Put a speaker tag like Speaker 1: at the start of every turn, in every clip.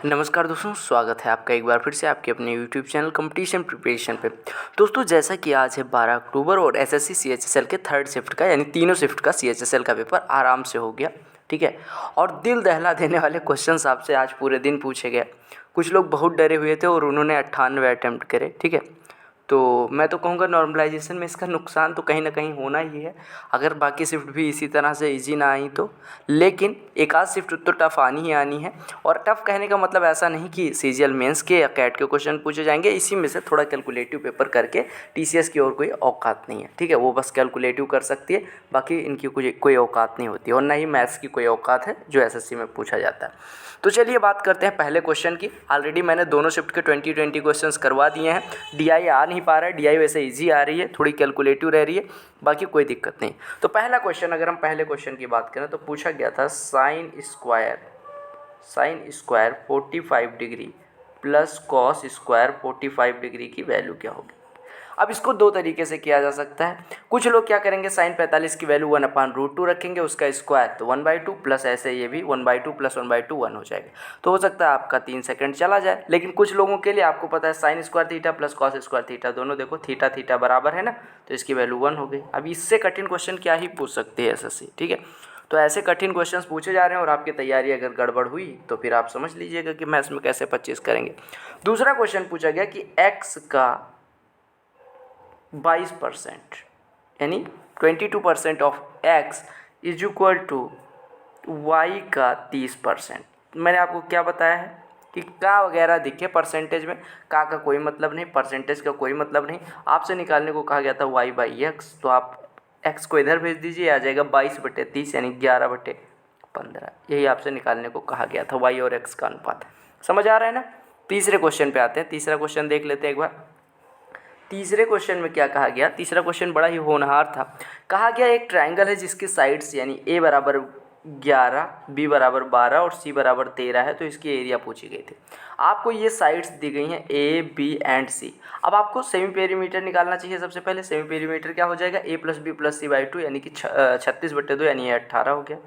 Speaker 1: नमस्कार दोस्तों, स्वागत है आपका एक बार फिर से आपके अपने यूट्यूब चैनल कंपटीशन प्रिपरेशन पे। दोस्तों, जैसा कि आज है 12 अक्टूबर और एसएससी सीएचएसएल के थर्ड शिफ्ट का यानी तीनों शिफ्ट का सीएचएसएल का पेपर आराम से हो गया। ठीक है, और दिल दहला देने वाले क्वेश्चंस आपसे आज पूरे दिन पूछे गए। कुछ लोग बहुत डरे हुए थे और उन्होंने 98 अटैम्प्ट करे। ठीक है, तो मैं तो कहूँगा नॉर्मलाइजेशन में इसका नुकसान तो कहीं ना कहीं होना ही है, अगर बाकी शिफ्ट भी इसी तरह से इजी ना आई तो। लेकिन एक आध शिफ्ट तो टफ़ आनी ही आनी है। और टफ़ कहने का मतलब ऐसा नहीं कि सीजीएल मेंस के या कैट के क्वेश्चन पूछे जाएंगे, इसी में से थोड़ा कैलकुलेटिव पेपर करके टीसीएस की और कोई औकात नहीं है। ठीक है, वो बस कैलकुलेटिव कर सकती है, बाकी इनकी कोई औकात नहीं होती, और ना ही मैथ्स की कोई औकात है जो एसएससी में पूछा जाता है। तो चलिए बात करते हैं पहले क्वेश्चन की। ऑलरेडी मैंने दोनों शिफ्ट के 20 क्वेश्चंस करवा दिए हैं। डीआई आ नहीं पा रहा है, डीआई वैसे इजी आ रही है, थोड़ी कैलकुलेटिव रह रही है, बाकी कोई दिक्कत नहीं। तो पहला क्वेश्चन, अगर हम पहले क्वेश्चन की बात करें तो पूछा गया था sine square 45 degree plus cos square 45 degree की वैल्यू क्या होगी। अब इसको दो तरीके से किया जा सकता है। कुछ लोग क्या करेंगे, साइन 45 की वैल्यू 1/√2 रखेंगे, उसका स्क्वायर तो 1/2 प्लस ऐसे ये भी 1/2 प्लस 1/2 1 हो जाएगा। तो हो सकता है आपका 3 सेकंड चला जाए। लेकिन कुछ लोगों के लिए आपको पता है sine square theta plus cos square theta, दोनों देखो थीटा थीटा बराबर है ना, तो इसकी वैल्यू 1 हो गई। अब इससे कठिन क्वेश्चन क्या ही पूछ सकते हैं एसएससी। ठीक है, तो ऐसे कठिन क्वेश्चन पूछे जा रहे हैं और आपकी तैयारी अगर गड़बड़ हुई तो फिर आप समझ लीजिएगा कि मैथ्स में कैसे 25 करेंगे। दूसरा क्वेश्चन पूछा गया कि x का 22% यानी 22% of x is equal to Y का 30%। मैंने आपको क्या बताया है कि का वगैरह दिखे परसेंटेज में, का कोई मतलब नहीं, परसेंटेज का कोई मतलब नहीं। आपसे निकालने को कहा गया था y/x, तो आप x को इधर भेज दीजिए, आ जाएगा 22/30 यानी 11/15। यही आपसे निकालने को कहा गया था, y और x का अनुपात। समझ आ रहा है ना। तीसरे क्वेश्चन पे आते हैं। तीसरा क्वेश्चन देख लेते हैं एक बार। तीसरे क्वेश्चन में क्या कहा गया, तीसरा क्वेश्चन बड़ा ही होनहार था। कहा गया एक ट्रायंगल है जिसकी साइड्स यानी a बराबर 11, b बराबर 12 और c बराबर 13 है, तो इसकी एरिया पूछी गई थी। आपको ये साइड्स दी गई हैं a, b एंड c। अब आपको सेमी पेरीमीटर निकालना चाहिए। सबसे पहले सेमी पेरीमीटर क्या हो जाएगा, a plus B plus c/2 यानी कि 36/2 यानी ये 18 हो गया।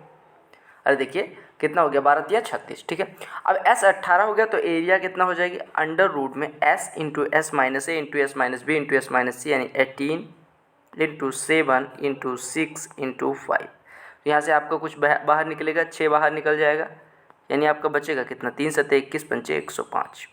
Speaker 1: अरे देखिए कितना हो गया, 12×3 = 36। ठीक है, अब s 18 हो गया तो एरिया कितना हो जाएगी, अंडर रूट में s into S minus A into S minus B into S minus C यानी 18 इंटू 7 इंटू 6 इंटू 5। यहाँ से आपका कुछ बाहर निकलेगा, 6 बाहर निकल जाएगा, यानी आपका बचेगा कितना, 3×7=21, 105।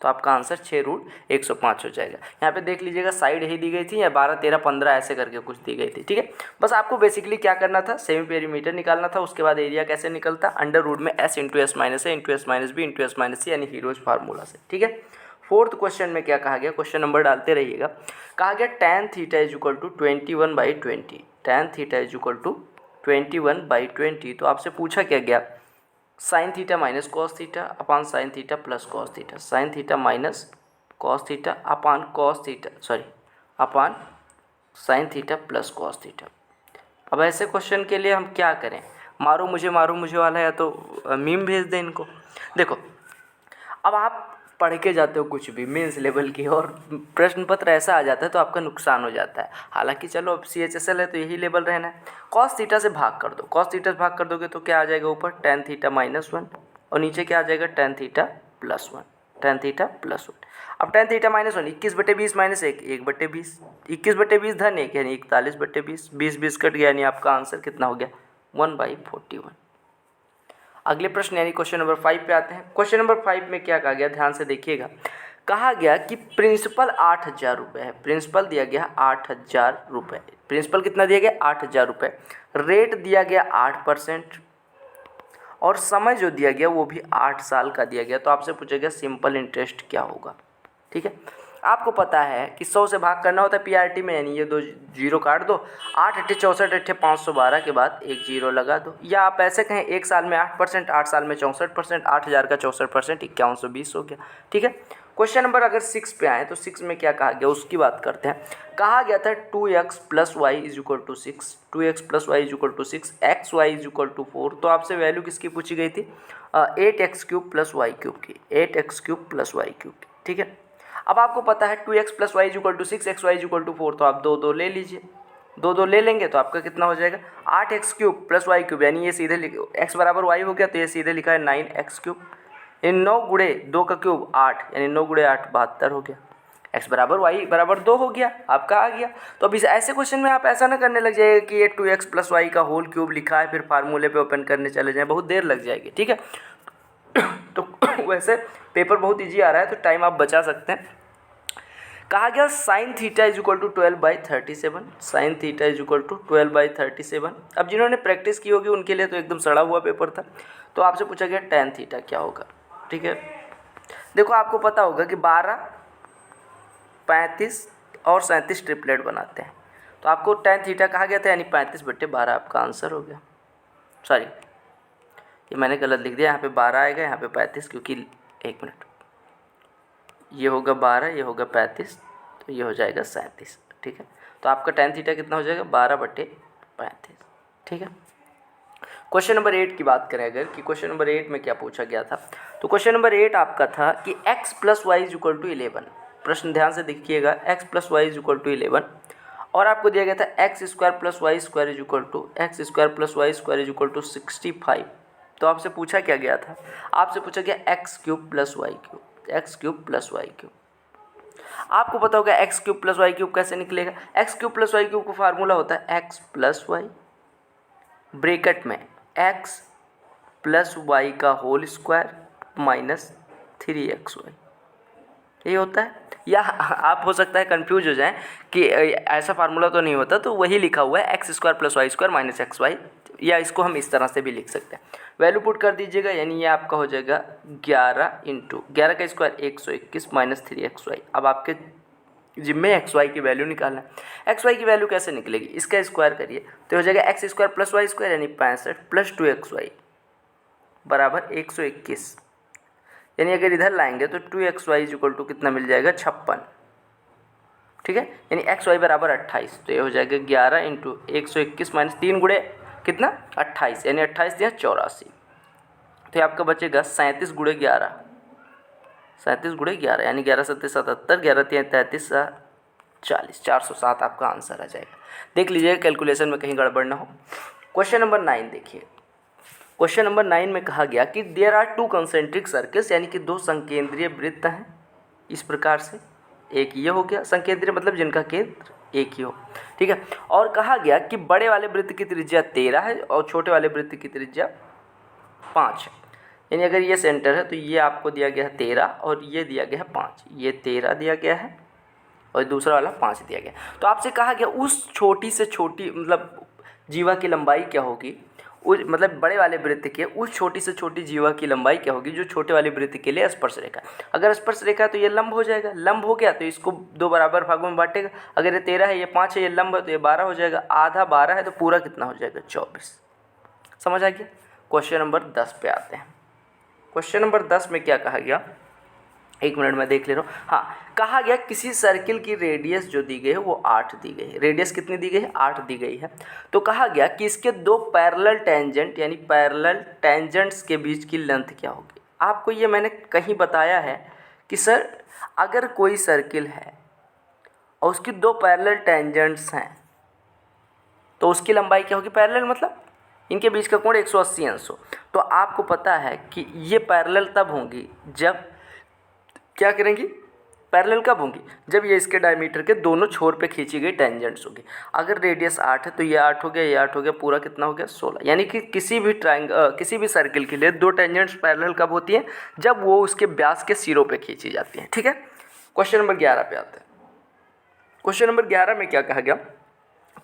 Speaker 1: तो आपका आंसर 6√105 हो जाएगा। यहाँ पे देख लीजिएगा साइड यही दी गई थी या 12, 13, 15 ऐसे करके कुछ दी गई थी। ठीक है, बस आपको बेसिकली क्या करना था, सेमी पेरीमीटर निकालना था। उसके बाद एरिया कैसे निकलता, अंडर रूट में s into S minus A into S minus B into S minus C यानी हीरोज फार्मूला से। ठीक है, फोर्थ क्वेश्चन में क्या कहा गया, क्वेश्चन नंबर डालते रहिएगा। कहा गया tan theta is equal to 21/20, tan theta is equal to 21/20। तो आपसे पूछा क्या गया, sine theta minus cos theta upon sine theta plus cos theta, sine theta minus cos theta upon cos theta upon sine theta plus cos theta. अब ऐसे question के लिए हम क्या करें, मारो मुझे वाला, या तो मीम भेज दें इनको। देखो, अब आप पढ़ के जाते हो कुछ भी मेंस लेवल की और प्रश्न पत्र ऐसा आ जाता है तो आपका नुकसान हो जाता है। हालांकि चलो अब CHSL है तो यही लेवल रहना है। कॉस थीटा से भाग कर दो, कॉस थीटा से भाग कर दोगे तो क्या आ जाएगा, ऊपर tan थीटा -1 और नीचे क्या आ जाएगा, tan थीटा +1, tan थीटा +1। अब tan थीटा -1 21/20 -1 1/20, 21/20 धन 1 यानी 41/20, 20 कट गया यानी आपका आंसर कितना हो गया, 1/41। अगले प्रश्न यानी क्वेश्चन नंबर 5 पे आते हैं। क्वेश्चन नंबर 5 में क्या कहा गया, ध्यान से देखिएगा। कहा गया कि प्रिंसिपल 8,000 रुपये है, प्रिंसिपल दिया गया 8,000 रुपये। प्रिंसिपल कितना दिया गया, 8,000 रुपये। रेट दिया गया 8% और समय जो दिया गया वो भी 8 साल का दिया गया। तो आपसे पूछेगा सिंपल इंटरेस्ट क्या होगा। ठीक है, आपको पता है कि 100 से भाग करना होता है PRT में, यानी ये 2 जीरो काट दो, 8×8 = 64, 8×8 = 512 के बाद एक जीरो लगा दो। या आप ऐसे कहें, 1 साल में 8%, 8 साल में 64%, 8,000 का 64%, 5120 हो गया। ठीक है, क्वेश्चन नंबर अगर 6 पे आए तो 6 में क्या कहा गया उसकी बात करते हैं। कहा गया था 2x + y = 6, 2x + y = 6, xy = 4। तो आपसे वैल्यू किसकी पूछी गई थी, 8x³ + y³ की, 8x³ + y³ की। ठीक है, अब आपको पता है 2x + y = 6, xy = 4, तो आप 2 ले लीजिए, 2 ले लेंगे तो आपका कितना हो जाएगा, 8x³ + y³ यानी ये सीधे x बराबर y हो गया तो ये सीधे लिखा है 9x³। यानी 9 गुणे 2 का क्यूब 8, यानी 9 गुणे 8 72 हो गया। x बराबर y बराबर 2 हो गया, आपका आ गया। तो अब इस ऐसे क्वेश्चन में आप ऐसा ना करने लग जाइए कि ये 2x + y का होल क्यूब लिखा है फिर फार्मूले पे ओपन करने चले जाएं, बहुत देर लग जाएगी, ठीक है। तो वैसे पेपर बहुत ईजी आ रहा है तो टाइम आप बचा सकते हैं। कहा गया sin थीटा = 12/37, sin थीटा = 12/37। अब जिन्होंने प्रैक्टिस की होगी उनके लिए तो एकदम सड़ा हुआ पेपर था। तो आपसे पूछा गया tan थीटा क्या होगा, ठीक है। देखो आपको पता होगा कि 12, 35 और 37 ट्रिपलेट बनाते हैं, तो आपको tan थीटा कहा गया था, यानी 35/12 आपका आंसर हो गया। सॉरी, ये मैंने गलत लिख दिया, यहाँ पे 12 आएगा, यहाँ पे 35, क्योंकि एक मिनट, ये होगा 12, ये होगा 35, तो ये हो जाएगा 37, ठीक है। तो आपका tan थीटा कितना हो जाएगा 12/35, ठीक है। क्वेश्चन नंबर 8 की बात करें अगर, कि क्वेश्चन नंबर 8 में क्या पूछा गया था, तो क्वेश्चन नंबर 8 आपका था कि x + y = 11। प्रश्न ध्यान से देखिएगा, x + y = 11 और आपको दिया गया था x² + y² = 65। तो आपसे पूछा क्या गया था, आपसे पूछा गया x³ + y³। आपको पता होगा x³ + y³ कैसे निकलेगा। x³ + y³ का फार्मूला होता है x + y ब्रैकेट में x + y का होल स्क्वायर माइनस 3xy, यही होता है। या आप हो सकता है कंफ्यूज हो जाएं कि ऐसा फार्मूला तो नहीं होता, तो वही लिखा हुआ है x² + y² माइनस xy, या इसको हम इस तरह से भी लिख सकते हैं। वैल्यू पुट कर दीजिएगा, यानी ये आपका हो जाएगा 11 × 11 का स्क्वायर 121 माइनस 3xy। अब आपके जिम्मे xy की वैल्यू निकालना है। xy की वैल्यू कैसे निकलेगी, इसका स्क्वायर करिए तो हो जाएगा x² + y² यानी 65 + 2xy बराबर 121, यानी अगर इधर लाएंगे तो 2xy = कितना मिल जाएगा 56, ठीक है। यानी xy बराबर 28, तो ये हो जाएगा 11 × 121 माइनस 3 गुणे कितना 28, यानी 28 या 84, तो ये आपका बचेगा 37 × 11, 37 × 11 यानी 11 × 7 = 77, 11 × 3 = 33, 40, 407 आपका आंसर आ जाएगा। देख लीजिएगा कैलकुलेशन में कहीं गड़बड़ ना हो। क्वेश्चन नंबर 9 देखिए, क्वेश्चन नंबर 9 में कहा गया कि देयर आर 2 कंसेंट्रिक सर्कल्स, यानी कि 2 संकेंद्रीय वृत्त हैं इस प्रकार से। एक ये हो गया संकेंद्रीय, मतलब जिनका केंद्र एक ही हो, ठीक है। और कहा गया कि बड़े वाले वृत्त की त्रिज्या 13 है और छोटे वाले वृत्त की त्रिज्या 5 है। यानी अगर ये सेंटर है तो ये आपको दिया गया है 13 और ये दिया गया है 5, ये 13 दिया गया है और दूसरा वाला 5 दिया गया। तो आपसे कहा गया उस छोटी से छोटी मतलब जीवा की लंबाई क्या होगी, उस मतलब बड़े वाले वृत्त के उस छोटी से छोटी जीवा की लंबाई क्या होगी जो छोटे वाले वृत्त के लिए स्पर्श रेखा। अगर स्पर्श रेखा है तो ये लंब हो जाएगा, लंब हो गया तो इसको 2 बराबर भागों में बांटेगा। अगर ये 13 है, ये 5 है, ये लंब है तो ये 12 हो जाएगा, आधा 12 है तो पूरा कितना हो जाएगा 24। समझ आ गया। क्वेश्चन नंबर 10 पे आते हैं। क्वेश्चन नंबर 10 में क्या कहा गया, एक मिनट में देख ले रहा हूँ। हाँ, कहा गया किसी सर्किल की रेडियस जो दी गई है वो 8 दी गई है। रेडियस कितनी दी गई है 8 दी गई है। तो कहा गया कि इसके 2 पैरेलल टेंजेंट यानी पैरेलल टेंजेंट्स के बीच की लेंथ क्या होगी। आपको ये मैंने कहीं बताया है कि सर अगर कोई सर्किल है और उसकी 2 पैरेलल टेंजेंट्स हैं तो उसकी लंबाई क्या होगी। पैरेलल मतलब इनके बीच का कोण 180 अंश हो। तो आपको पता है कि ये पैरेलल तब होंगी जब क्या करेंगी, पैरेलल कब होंगी जब ये इसके डायमीटर के दोनों छोर पे खींची गई टेंजेंट्स होगी। अगर रेडियस 8 है तो ये 8 हो गया, ये 8 हो गया, पूरा कितना हो गया 16। यानी कि किसी भी सर्किल के लिए 2 टेंजेंट्स पैरेलल कब होती हैं, जब वो उसके व्यास के सिरों पे खींची जाती हैं, ठीक है। क्वेश्चन नंबर 11 पे आते हैं। क्वेश्चन नंबर 11 में क्या कहा गया,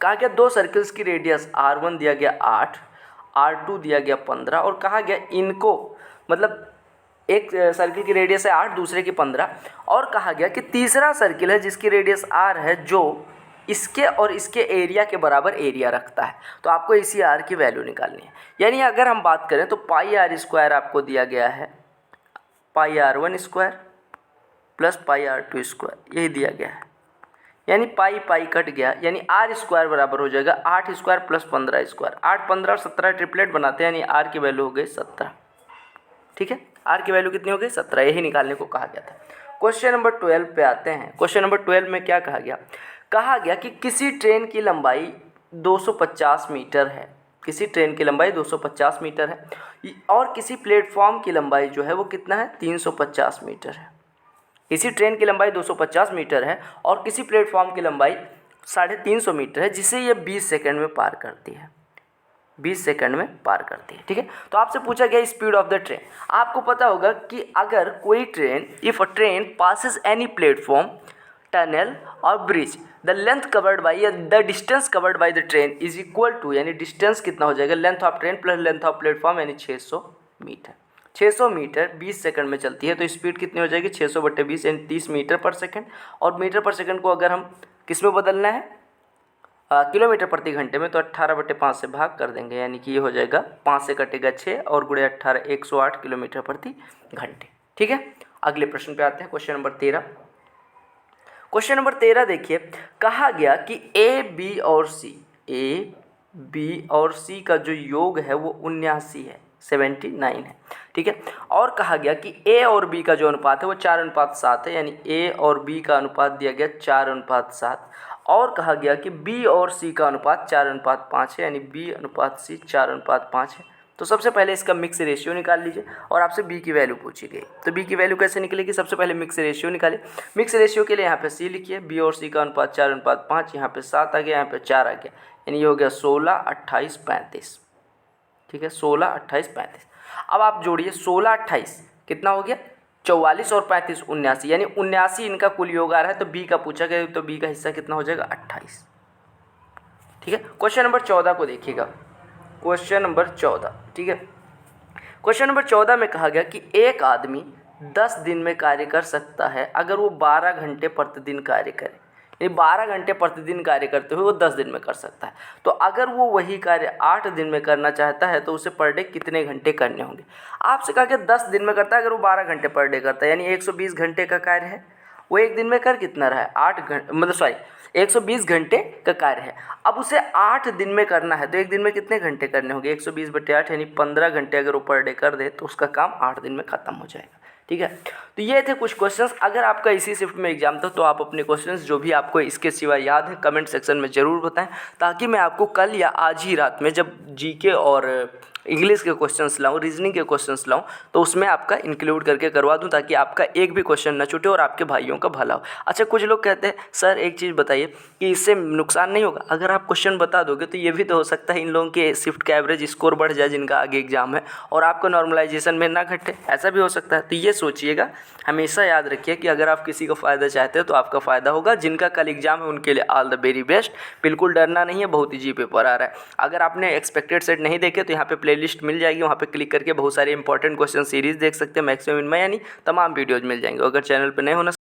Speaker 1: कहा गया 2 सर्किल्स की रेडियस R1 दिया गया 8, R2 दिया गया 15 और कहा गया इनको मतलब एक सर्किल की रेडियस है 8, दूसरे की 15 और कहा गया कि तीसरा सर्किल है जिसकी रेडियस R है जो इसके और इसके एरिया के बराबर एरिया रखता है। तो आपको इसी R की वैल्यू निकालनी है। यानी अगर हम बात करें तो πr² आपको दिया गया है πr1² प्लस πr2², यही दिया गया है। यानी पाई कट गया, यानी R² बराबर हो जाएगा 8² प्लस 15²। 8, 15 और 17 ट्रिपलेट बनाते हैं, यानी R की वैल्यू हो गई 17, ठीक है। R की वैल्यू कितनी हो गई 17, यही निकालने को कहा गया था। क्वेश्चन नंबर 12 पे आते हैं। क्वेश्चन नंबर 12 में क्या कहा गया, कहा गया कि किसी ट्रेन की लंबाई 250 मीटर है किसी ट्रेन की लंबाई 250 मीटर है और किसी प्लेटफॉर्म की लंबाई जो है वो कितना है 350 मीटर है। किसी ट्रेन की लंबाई 250 मीटर है और किसी प्लेटफॉर्म की लंबाई 350 मीटर है, जिसे ये 20 सेकंड में पार करती है, 20 सेकंड में पार करती है। ठीक है, तो आपसे पूछा गया स्पीड ऑफ द ट्रेन। आपको पता होगा कि अगर कोई train, if a train passes any platform, tunnel और bridge, the length covered by या the distance covered by the train is equal to, यानी डिस्टेंस कितना हो जाएगा, length of train plus length of platform, यानी 600 मीटर। 600 मीटर 20 सेकंड में चलती है, तो स्पीड कितनी हो जाएगी 600/20 यानी 30 मीटर पर सेकंड। और मीटर पर सेकंड को अगर हम किस में बदलना है, किलोमीटर प्रति घंटे में, तो 18/5 से भाग कर देंगे, यानी कि ये हो जाएगा 5 से कटेगा 6 और गुणे 18 108 किलोमीटर प्रति घंटे। ठीक है, अगले प्रश्न पे आते हैं, क्वेश्चन नंबर 13। क्वेश्चन नंबर 13 देखिए, कहा गया कि ए बी और सी का जो योग है वो 79 है, 79 है। ठीक है, और कहा गया कि ए और बी का जो अनुपात है वो 4:7 है, यानी ए और बी का अनुपात दिया गया 4:7। और कहा गया कि बी और सी का अनुपात 4:5 है, यानी B/C 4:5 है। तो सबसे पहले इसका मिक्स रेशियो निकाल लीजिए और आपसे बी की वैल्यू पूछी गई। तो बी की वैल्यू कैसे निकलेगी, सबसे पहले मिक्स रेशियो निकालिए। मिक्स रेशियो के लिए यहाँ पे सी लिखिए, बी और सी का अनुपात 4:5, यहाँ पे 7 आ गया, यहाँ पे 4 आ गया, यानी ये हो गया 16, 28, 35। ठीक है, 16, 28, 35। अब आप जोड़िए 16, 28 कितना हो गया 44 और 35 79, यानी 79 इनका कुल योग आ रहा है। तो बी का पूछा गया, तो बी का हिस्सा कितना हो जाएगा 28। ठीक है, क्वेश्चन नंबर 14 को देखिएगा, क्वेश्चन नंबर 14। ठीक है, क्वेश्चन नंबर 14 में कहा गया कि एक आदमी 10 दिन में कार्य कर सकता है अगर वो 12 घंटे प्रतिदिन कार्य करे, यानी 12 घंटे प्रतिदिन कार्य करते हुए वो 10 दिन में कर सकता है। तो अगर वो वही कार्य 8 दिन में करना चाहता है तो उसे पर डे कितने घंटे करने होंगे। आपसे कहा कि 10 दिन में करता है, अगर वो 12 घंटे पर डे करता है, यानी 120 घंटे का कार्य है, वो एक दिन में कर कितना रहा है 8 घंटे, मतलब सॉरी 120 घंटे का कार्य है। अब उसे 8 दिन में करना है, तो एक दिन में कितने घंटे करने होंगे 120/8, यानी 15 घंटे अगर वो पर डे कर दे तो उसका काम 8 दिन में ख़त्म हो जाएगा। ठीक है, तो ये थे कुछ क्वेश्चंस। अगर आपका इसी शिफ्ट में एग्जाम था तो आप अपने क्वेश्चंस जो भी आपको इसके सिवा याद है कमेंट सेक्शन में ज़रूर बताएं, ताकि मैं आपको कल या आज ही रात में जब जीके और इंग्लिश के क्वेश्चंस लाऊं, रीजनिंग के क्वेश्चंस लाऊं, तो उसमें आपका इंक्लूड करके करवा दूं, ताकि आपका एक भी क्वेश्चन न छूटे और आपके भाइयों का भला हो। अच्छा, कुछ लोग कहते हैं सर एक चीज़ बताइए कि इससे नुकसान नहीं होगा, अगर आप क्वेश्चन बता दोगे तो ये भी तो हो सकता है इन लोगों के शिफ्ट का एवरेज स्कोर बढ़ जाए जिनका आगे एग्जाम है, और आपका नॉर्मलाइजेशन में ना घटे, ऐसा भी हो सकता है। तो ये सोचिएगा, हमेशा याद रखिए कि अगर आप किसी का फ़ायदा चाहते हो तो आपका फ़ायदा होगा। जिनका कल एग्जाम है उनके लिए ऑल द वेरी बेस्ट, बिल्कुल डरना नहीं है, बहुत ईजी पेपर आ रहा है। अगर आपने एक्सपेक्टेड सेट नहीं देखे तो यहाँ पे प्लेलिस्ट मिल जाएगी, वहाँ पे क्लिक करके बहुत सारे इंपॉर्टेंट क्वेश्चन सीरीज़ देख सकते हैं, मैक्सिमम इनमें यानी तमाम वीडियोज़ मिल जाएंगे। अगर चैनल पर नए होना